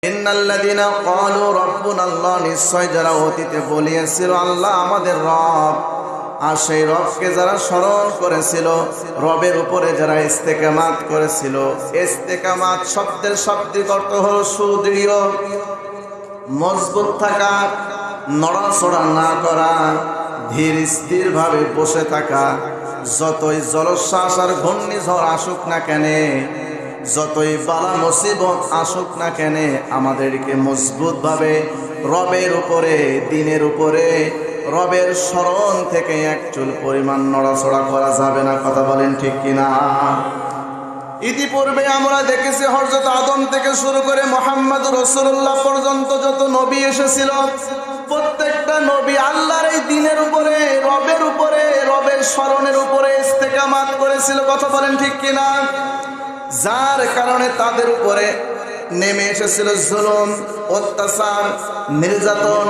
ইন্নাল্লাযীনা ক্বালু রাব্বুনাল্লাহ, নিশ্চয় যারা অতীতে বলিয়েছিল আল্লাহ আমাদের রব, আর সেই রবকে যারা স্মরণ করেছিল, রবের উপরে যারা ইস্তেকামাত করেছিল। ইস্তেকামাত শব্দের শাব্দিক অর্থ হলো সুদৃঢ়, মজবুত থাকা, নড়াচড়া না করা, ধীর স্থির ভাবে বসে থাকা। যতই জলোচ্ছ্বাস আর ঘূর্ণিঝড় আসুক না কেন, যতই বালা মুসিবত আসুক না কেন, আমাদেরকে মজবুত ভাবে রবের উপরে, দিনের উপরে, রবের স্মরণ থেকে এক চুল পরিমাণ নড়াচড়া করা যাবে না। কথা বলেন ঠিক কিনা? ইতিপূর্বে আমরা দেখেছি হযরত আদম থেকে শুরু করে মুহাম্মদ রাসূলুল্লাহ পর্যন্ত যত নবী এসেছিল, প্রত্যেকটা নবী আল্লাহর এই দ্বীনের উপরে, রবের উপরে, রবের স্মরণের উপরে ইস্তেকামাত করেছিল। কথা বলেন ঠিক কিনা? যার কারণে তাদের উপরে নেমে এসেছিল জুলুম, অত্যাচার, নির্যাতন,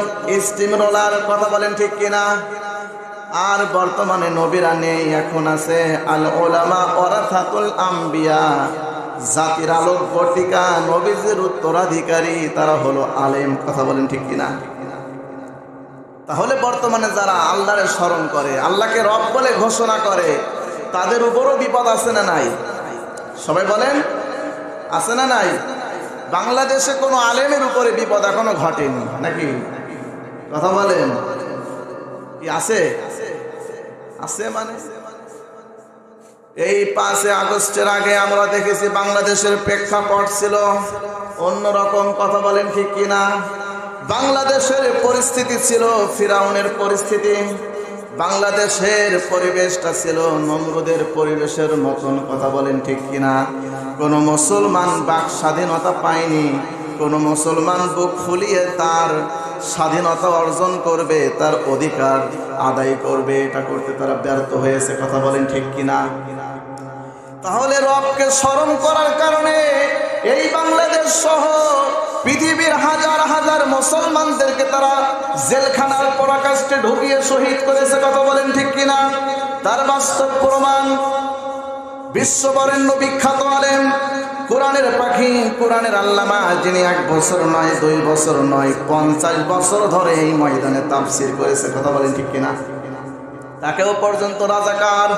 স্টিমরোলার। কথা বলেন ঠিক কিনা? আর বর্তমানে নবীরা নেই, এখন আছে আল উলামা ওয়ারাসাতুল আম্বিয়া, জাতির আলোক বর্তিকা, নবীদের উত্তরাধিকারী, তারা হলো আলেম। কথা বলেন ঠিক কিনা? তাহলে বর্তমানে যারা আল্লাহরে স্মরণ করে, আল্লাহকে রব বলে ঘোষণা করে, তাদের উপরও বিপদ আছে না নাই? সবাই বলেন, আছে না নাই? বাংলাদেশে কোনো আলেমের উপরে বিপদ এখনো ঘটেনি নাকি? কথা বলেন, কি আছে? আছে মানে এই 5 আগস্টের আগে আমরা দেখেছি বাংলাদেশের প্রেক্ষাপট ছিল অন্যরকম। কথা বলেন ঠিক কিনা? বাংলাদেশের পরিস্থিতি ছিল ফিরাউনের পরিস্থিতি, বাংলাদেশের পরিবেশটা ছিল নমরুদের পরিবেশের মতন। কথা বলেন ঠিক কিনা? কোনো মুসলমান বাক স্বাধীনতা পায়নি, কোনো মুসলমান বুক ফুলিয়ে তার স্বাধীনতা অর্জন করবে, তার অধিকার আদায় করবে, এটা করতে তারা ব্যর্থ হয়েছে। কথা বলেন ঠিক কিনা? তাহলে রবকে স্মরণ করার কারণে এই বাংলাদেশ সহ পৃথিবীর হাজার হাজার মুসলমানদেরকে তারা জেলখানার পরাকাষ্ঠে ঢুকিয়ে শহীদ করেছে। কথা বলেন ঠিক কিনা? তার বাস্তব প্রমাণ বিশ্ববরেণ্য বিখ্যাত আলেম, কোরআনের পাখি, কোরআনের আল্লামা, যিনি 1 বছর নয়, 2 বছর নয়, 50 বছর ধরে এই ময়দানে তাফসীর করেছে। কথা বলেন ঠিক কিনা? তাকেও পর্যন্ত রাজাকার,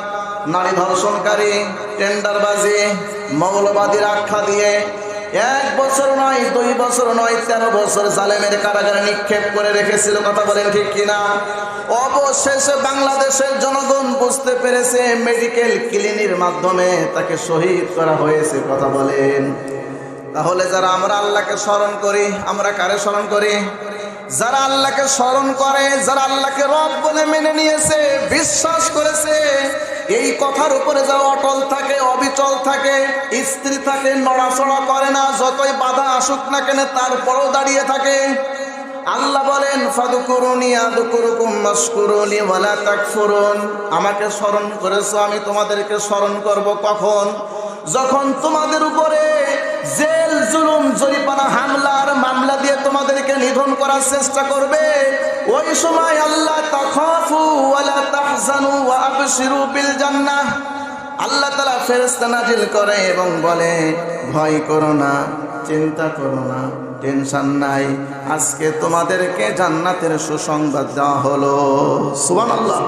নারী ধর্ষণকারী, টেন্ডারবাজি, মৌলবাদীর আখ্যা দিয়ে 1 বছর নয়, 2 বছর নয়, 13 বছর জালেমের কারাগারে নিক্ষেপ করে রেখেছিল। কথা বলেন ঠিক কিনা? অবশেষে বাংলাদেশের জনগণ বুঝতে পেরেছে, মেডিকেল ক্লিনিকের মাধ্যমে তাকে শহীদ করা হয়েছে। কথা বলেন। তাহলে যারা আমরা আল্লাহকে স্মরণ করি, আমরা কারে স্মরণ করি? যারা আল্লাহকে স্মরণ করে, যারা আল্লাহকে রব বলে মেনে নিয়েছে, বিশ্বাস করেছে, এই কথার উপরে যারা অটল থাকে, অবিচল থাকে, স্থির থাকে, নড়াচড়া করে না, যতই বাধা আসুক না কেন তারপরও দাঁড়িয়ে থাকে। আল্লাহ বলেন, ফাদকুরুনি আযকুরুকুম ওয়াশকুরুলি ওয়ালা তাকফুরুন। আমাকে স্মরণ করেছো, আমি তোমাদেরকে স্মরণ করব কখন? যখন তোমাদের উপরে জেল, জুলুম, জরিমানা, হামলা আর মামলা দিয়ে তোমাদেরকে নিধন করার চেষ্টা করবে, ওই সময় আল্লাহ তাখাফু ওয়ালা তাহজানু ওয়া আবশিরু বিল জান্নাহ, আল্লাহ তাআলা ফেরেশতা নাজিল করে এবং বলে, ভয় করো না, চিন্তা করো না, টেনশন নাই, আজকে তোমাদেরকে জান্নাতের সুসংবাদ দেওয়া হলো। সুবহানাল্লাহ।